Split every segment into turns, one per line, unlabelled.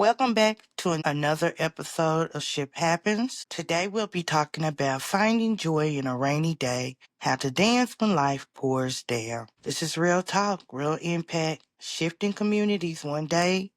Welcome back to another episode of Ship Happens. Today we'll be talking about finding joy in a rainy day, how to dance when life pours down. This is real talk, real impact, shifting communities one day,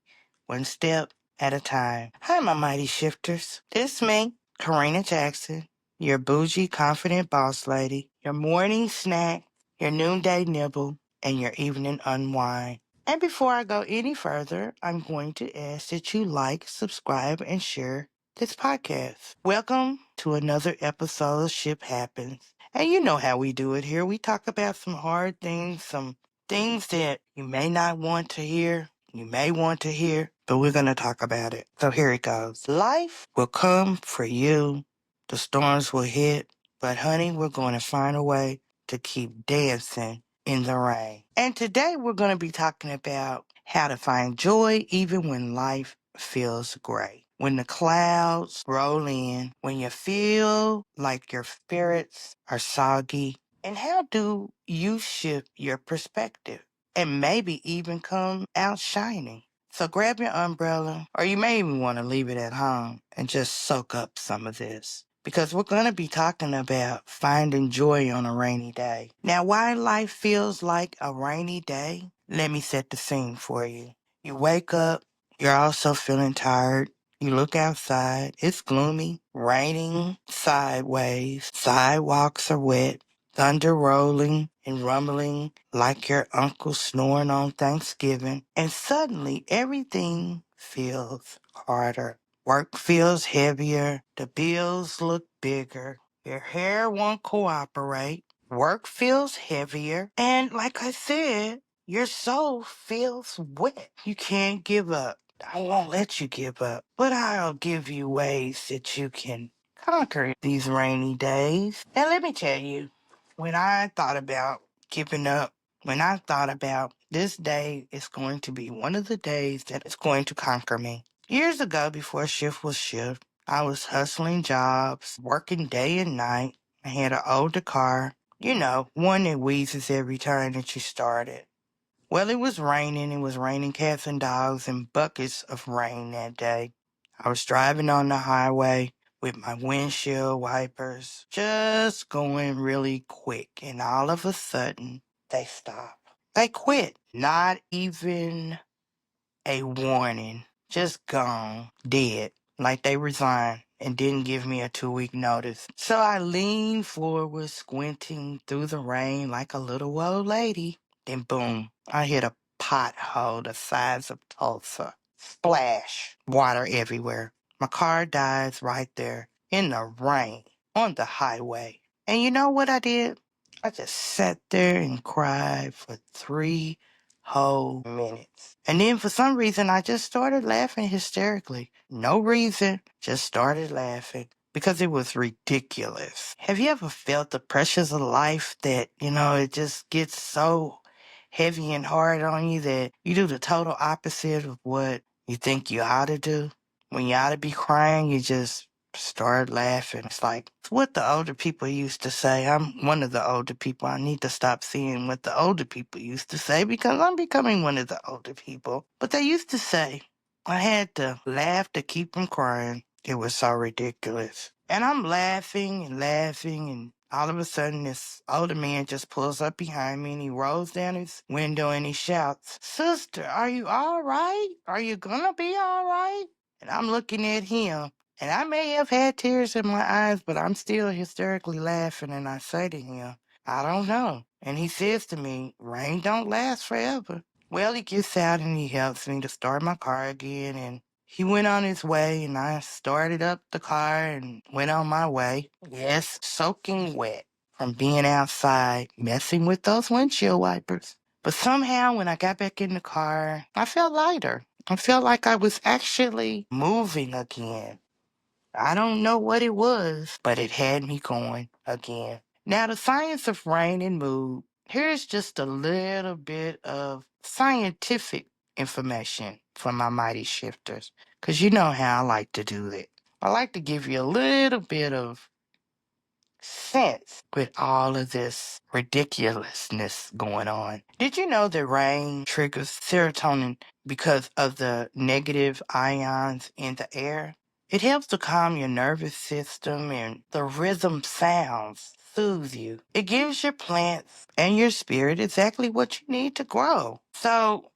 one step at a time. Hi, my mighty shifters. This me, Corrina Jackson, your bougie, confident boss lady, your morning snack, your noonday nibble, and your evening unwind. And before I go any further, I'm going to ask that you like, subscribe, and share this podcast. Welcome to another episode of Ship Happens. And you know how we do it here. We talk about some hard things, some things that you may not want to hear, you may want to hear, but we're going to talk about it. So here it goes. Life will come for you. The storms will hit, but honey, we're going to find a way to keep dancing in the rain. And today we're going to be talking about how to find joy even when life feels gray. When the clouds roll in, when you feel like your spirits are soggy, and how do you shift your perspective and maybe even come out shining? So grab your umbrella, or you may even want to leave it at home and just soak up some of this. Because we're going to be talking about finding joy on a rainy day. Now, why life feels like a rainy day? Let me set the scene for you. You wake up, you're also feeling tired. You look outside, it's gloomy, raining sideways, sidewalks are wet, thunder rolling and rumbling like your uncle snoring on Thanksgiving, and suddenly everything feels harder. Work feels heavier, the bills look bigger, your hair won't cooperate, work feels heavier, and like I said, your soul feels wet. You can't give up. I won't let you give up, but I'll give you ways that you can conquer these rainy days. And let me tell you, when I thought about giving up, when I thought about this day is going to be one of the days that is going to conquer me. Years ago, before shift was shift, I was hustling jobs, working day and night. I had an older car, one that wheezes every time that you start it. Well, it was raining. It was raining cats and dogs and buckets of rain that day. I was driving on the highway with my windshield wipers just going really quick. And all of a sudden, they stopped. They quit. Not even a warning. Just gone. Dead. Like they resigned and didn't give me a 2-week notice. So I leaned forward, squinting through the rain like a little old lady. Then boom, I hit a pothole the size of Tulsa. Splash. Water everywhere. My car dies right there in the rain on the highway. And you know what I did? I just sat there and cried for 3 whole minutes. And then for some reason, I just started laughing hysterically. No reason, just started laughing because it was ridiculous. Have you ever felt the pressures of life that, it just gets so heavy and hard on you that you do the total opposite of what you think you ought to do? When you ought to be crying, you just start laughing. It's like it's what the older people used to say. I'm one of the older people. I need to stop seeing what the older people used to say because I'm becoming one of the older people. But they used to say I had to laugh to keep from crying. It was so ridiculous. And I'm laughing, and all of a sudden this older man just pulls up behind me and he rolls down his window and he shouts, "Sister, are you all right? Are you gonna be all right?" And I'm looking at him. And I may have had tears in my eyes, but I'm still hysterically laughing. And I say to him, "I don't know." And he says to me, "Rain don't last forever." Well, he gets out and he helps me to start my car again. And he went on his way and I started up the car and went on my way. Yes, soaking wet from being outside, messing with those windshield wipers. But somehow when I got back in the car, I felt lighter. I felt like I was actually moving again. I don't know what it was, but it had me going again. Now, the science of rain and mood. Here's just a little bit of scientific information for my mighty shifters, because you know how I like to do it. I like to give you a little bit of sense with all of this ridiculousness going on. Did you know that rain triggers serotonin because of the negative ions in the air? It helps to calm your nervous system, and the rhythm sounds soothe you. It gives your plants and your spirit exactly what you need to grow. So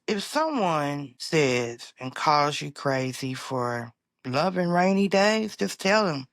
if someone says and calls you crazy for loving rainy days, just tell them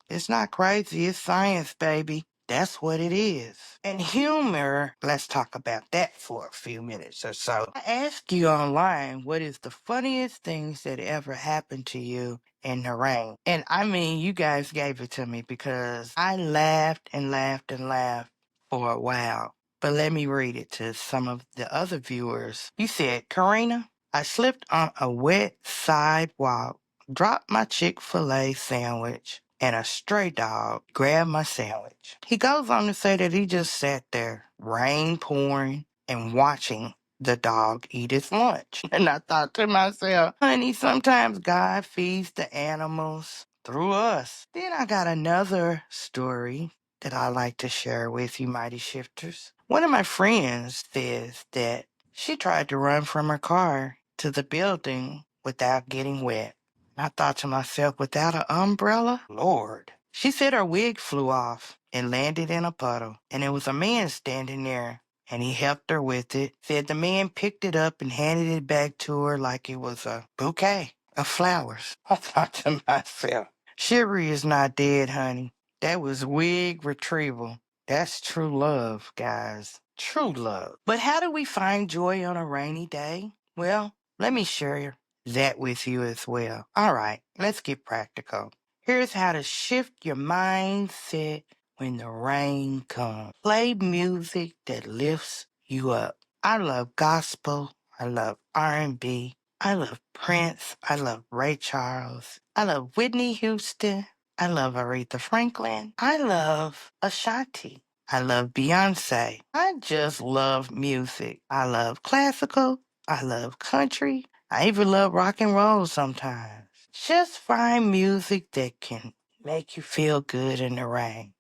it's not crazy, it's science, baby. That's what it is. And humor, let's talk about that for a few minutes or so. I asked you online what is the funniest things that ever happened to you in the rain. And I mean, you guys gave it to me because I laughed and laughed and laughed for a while. But let me read it to some of the other viewers. You said, Corrina, I slipped on a wet sidewalk, dropped my Chick-fil-A sandwich, and a stray dog grabbed my sandwich. He goes on to say that he just sat there, rain pouring, and watching the dog eat his lunch. And I thought to myself, honey, sometimes God feeds the animals through us. Then I got another story that I like to share with you, Mighty Shifters. One of my friends says that she tried to run from her car to the building without getting wet. I thought to myself, without an umbrella? Lord. She said her wig flew off and landed in a puddle, and there was a man standing there, and he helped her with it. Said the man picked it up and handed it back to her like it was a bouquet of flowers. I thought to myself, chivalry is not dead, honey. That was wig retrieval. That's true love, guys. True love. But how do we find joy on a rainy day? Well, let me share that with you as well. All right, let's get practical. Here's how to shift your mindset when the rain comes. Play music that lifts you up. I love gospel. I love R&B. I love Prince. I love Ray Charles. I love Whitney Houston. I love Aretha Franklin. I love Ashanti. I love Beyonce. I just love music. I love classical. I love country. I even love rock and roll sometimes. Just find music that can make you feel good in the rain.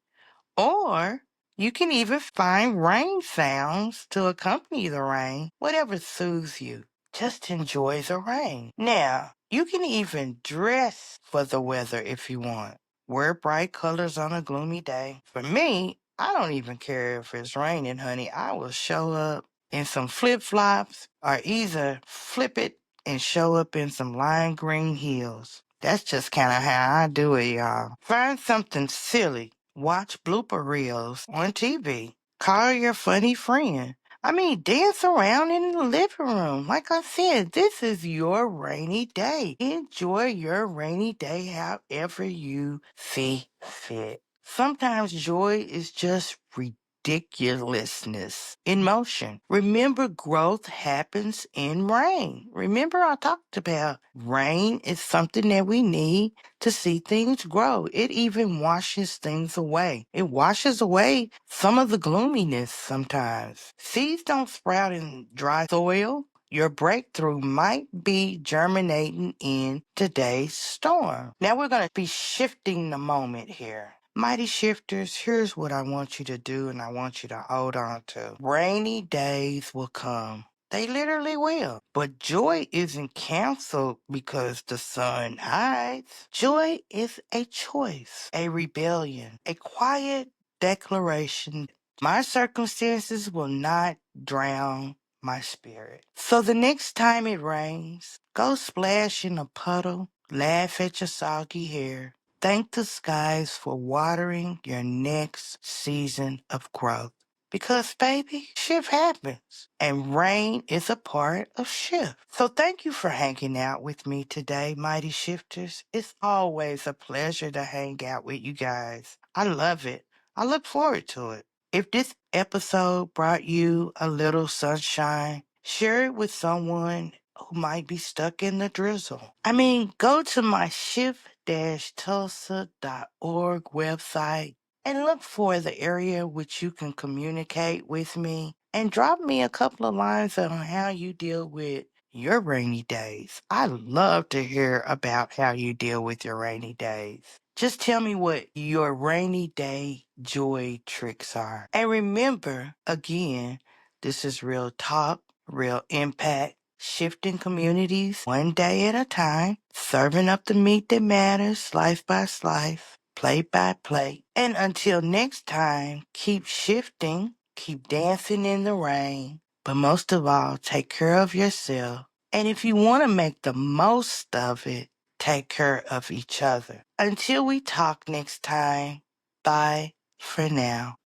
Or you can even find rain sounds to accompany the rain, whatever soothes you. Just enjoy the rain. Now, you can even dress for the weather if you want. Wear bright colors on a gloomy day. For me, I don't even care if it's raining, honey. I will show up in some flip-flops or either flip it and show up in some lime green heels. That's just kind of how I do it, y'all. Find something silly. Watch blooper reels on TV. Call your funny friend. I mean, dance around in the living room. Like I said, this is your rainy day. Enjoy your rainy day however you see fit. Sometimes joy is just ridiculousness in motion. Remember, growth happens in rain. Remember, I talked about rain is something that we need to see things grow. It even washes things away. It washes away some of the gloominess sometimes. Seeds don't sprout in dry soil. Your breakthrough might be germinating in today's storm. Now we're going to be shifting the moment here. Mighty shifters, here's what I want you to do and I want you to hold on to. Rainy days will come. They literally will. But joy isn't canceled because the sun hides. Joy is a choice, a rebellion, a quiet declaration. My circumstances will not drown my spirit. So the next time it rains, go splash in a puddle, laugh at your soggy hair. Thank the skies for watering your next season of growth. Because, baby, shift happens, and rain is a part of shift. So thank you for hanging out with me today, Mighty Shifters. It's always a pleasure to hang out with you guys. I love it. I look forward to it. If this episode brought you a little sunshine, share it with someone who might be stuck in the drizzle. I mean, go to my shift-tulsa.org website and look for the area which you can communicate with me and drop me a couple of lines on how you deal with your rainy days. I love to hear about how you deal with your rainy days. Just tell me what your rainy day joy tricks are. And remember, again, this is real talk, real impact, shifting communities one day at a time, serving up the meat that matters, slice by slice, plate by plate. And until next time, keep shifting, keep dancing in the rain, but most of all, take care of yourself. And if you want to make the most of it, take care of each other. Until we talk next time, bye for now.